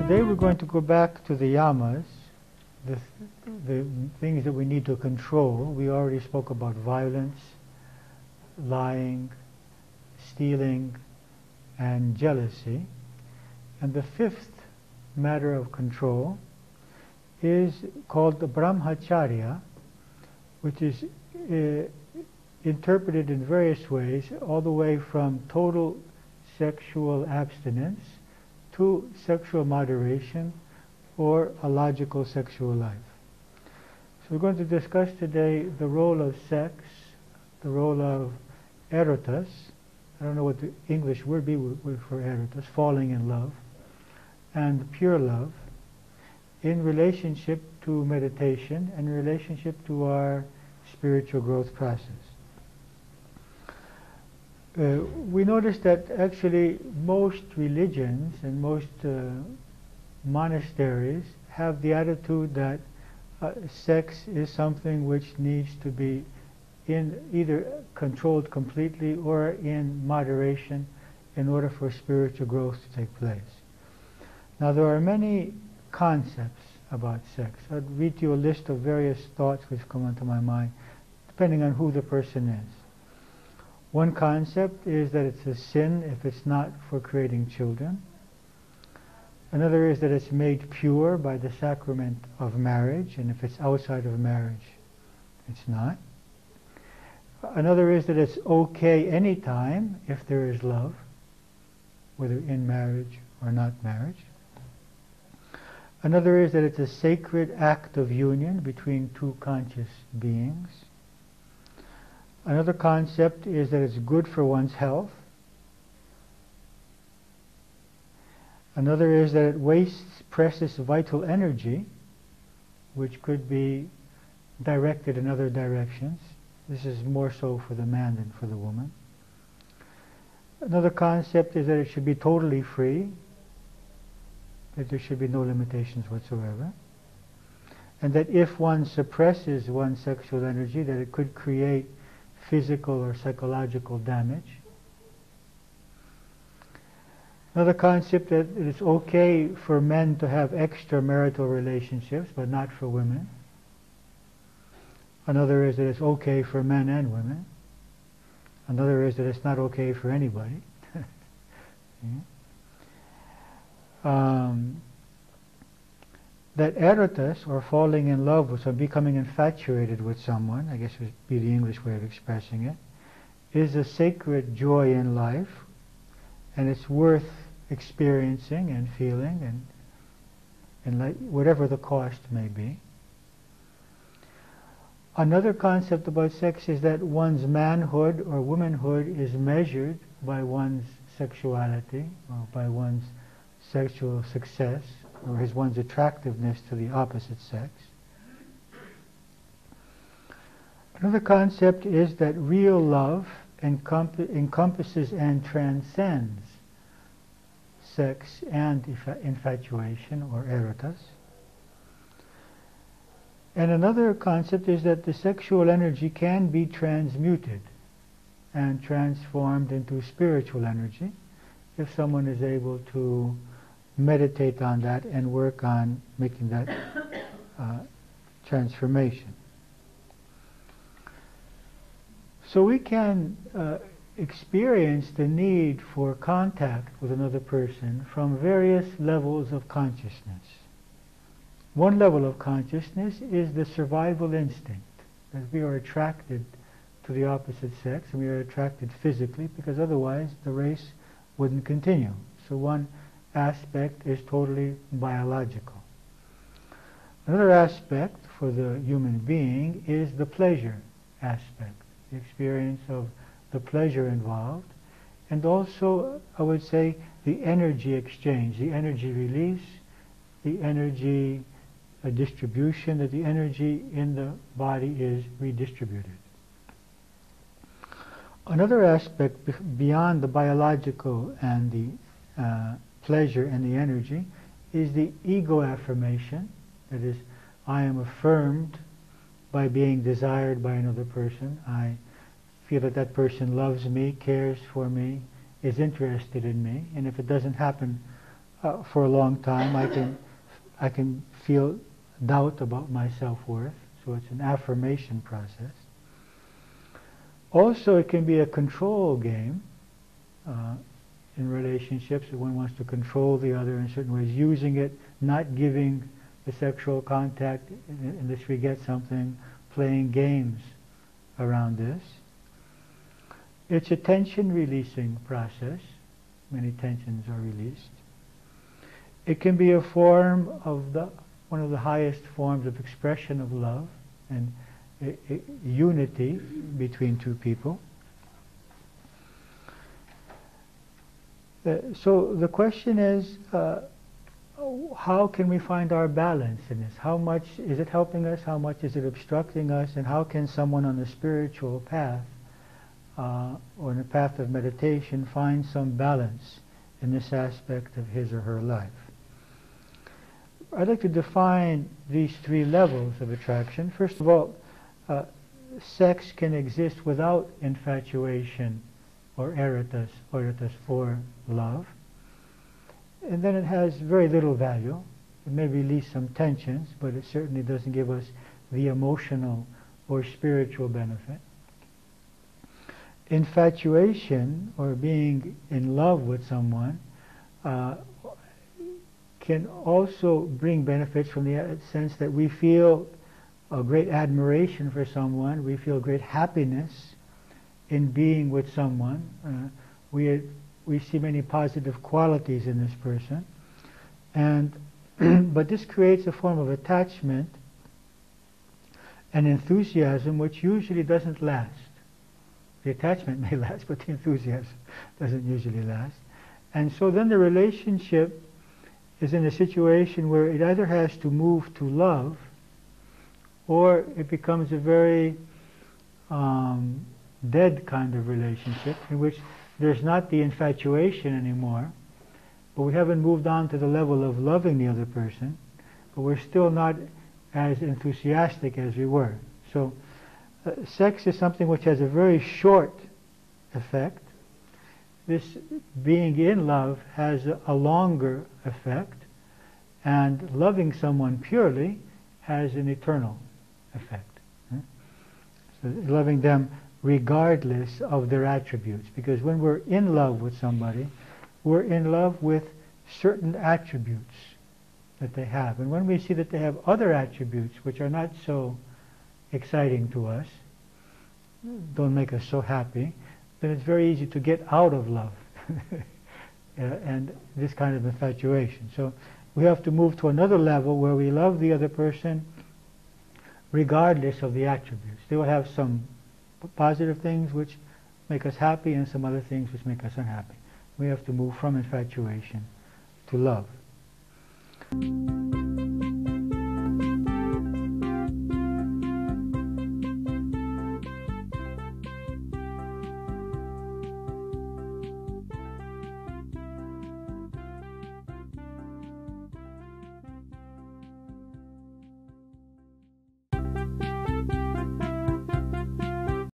Today we're going to go back to the yamas, the, the things that we need to control. We already spoke about violence, lying, stealing, and jealousy. And the fifth matter of control is called the brahmacharya, which is interpreted in various ways, all the way from total sexual abstinence to sexual moderation or a logical sexual life. So we're going to discuss today the role of sex, the role of erotas. I don't know what the English word be for erotas, falling in love, and pure love in relationship to meditation and in relationship to our spiritual growth process. We notice that actually most religions and most monasteries have the attitude that sex is something which needs to be in either controlled completely or in moderation in order for spiritual growth to take place. Now there are many concepts about sex. I'll read to you a list of various thoughts which come into my mind depending on who the person is. One concept is that it's a sin if it's not for creating children. Another is that it's made pure by the sacrament of marriage, and if it's outside of marriage, it's not. Another is that it's okay anytime if there is love, whether in marriage or not marriage. Another is that it's a sacred act of union between two conscious beings. Another concept is that it's good for one's health. Another is that it wastes precious vital energy, which could be directed in other directions. This is more so for the man than for the woman. Another concept is that it should be totally free, that there should be no limitations whatsoever. And that if one suppresses one's sexual energy, that it could create physical or psychological damage. Another concept that it's okay for men to have extramarital relationships, but not for women. Another is that it's okay for men and women. Another is that it's not okay for anybody. That erotas, or falling in love with or becoming infatuated with someone, I guess would be the English way of expressing it, is a sacred joy in life, and it's worth experiencing and feeling, and whatever the cost may be. Another concept about sex is that one's manhood or womanhood is measured by one's sexuality, or by one's sexual success, or one's attractiveness to the opposite sex. Another concept is that real love encompasses and transcends sex and infatuation, or erotas. And another concept is that the sexual energy can be transmuted and transformed into spiritual energy if someone is able to meditate on that and work on making that transformation. So we can experience the need for contact with another person from various levels of consciousness. One level of consciousness is the survival instinct, that we are attracted to the opposite sex, and we are attracted physically, because otherwise the race wouldn't continue. So one aspect is totally biological. Another aspect for the human being is the pleasure aspect, the experience of the pleasure involved, and also, I would say, the energy exchange, the energy release, the energy distribution, that the energy in the body is redistributed. Another aspect beyond the biological and the pleasure and the energy is the ego affirmation. That is, I am affirmed by being desired by another person. I feel that that person loves me, cares for me, is interested in me, and if it doesn't happen for a long time. I can feel doubt about my self-worth, so it's an affirmation process. Also, it can be a control game in relationships. One wants to control the other in certain ways, using it, not giving the sexual contact unless we get something, playing games around this. It's a tension-releasing process. Many tensions are released. It can be a form of one of the highest forms of expression of love and unity between two people. So the question is, how can we find our balance in this? How much is it helping us? How much is it obstructing us? And how can someone on the spiritual path or in the path of meditation find some balance in this aspect of his or her life? I'd like to define these three levels of attraction. First of all, sex can exist without infatuation or eros or love. And then it has very little value. It may release some tensions, but it certainly doesn't give us the emotional or spiritual benefit. Infatuation, or being in love with someone, can also bring benefits from the sense that we feel a great admiration for someone, we feel great happiness in being with someone. We see many positive qualities in this person, and but this creates a form of attachment and enthusiasm which usually doesn't last. The attachment may last, but the enthusiasm doesn't usually last. And so then the relationship is in a situation where it either has to move to love, or it becomes a very dead kind of relationship in which there's not the infatuation anymore, but we haven't moved on to the level of loving the other person, but we're still not as enthusiastic as we were. So sex is something which has a very short effect. This being in love has a longer effect, and loving someone purely has an eternal effect. So loving them regardless of their attributes, because when we're in love with somebody, we're in love with certain attributes that they have, and when we see that they have other attributes which are not so exciting to us, don't make us so happy, then it's very easy to get out of love and this kind of infatuation. So we have to move to another level where we love the other person regardless of the attributes. They will have some positive things which make us happy and some other things which make us unhappy. We have to move from infatuation to love.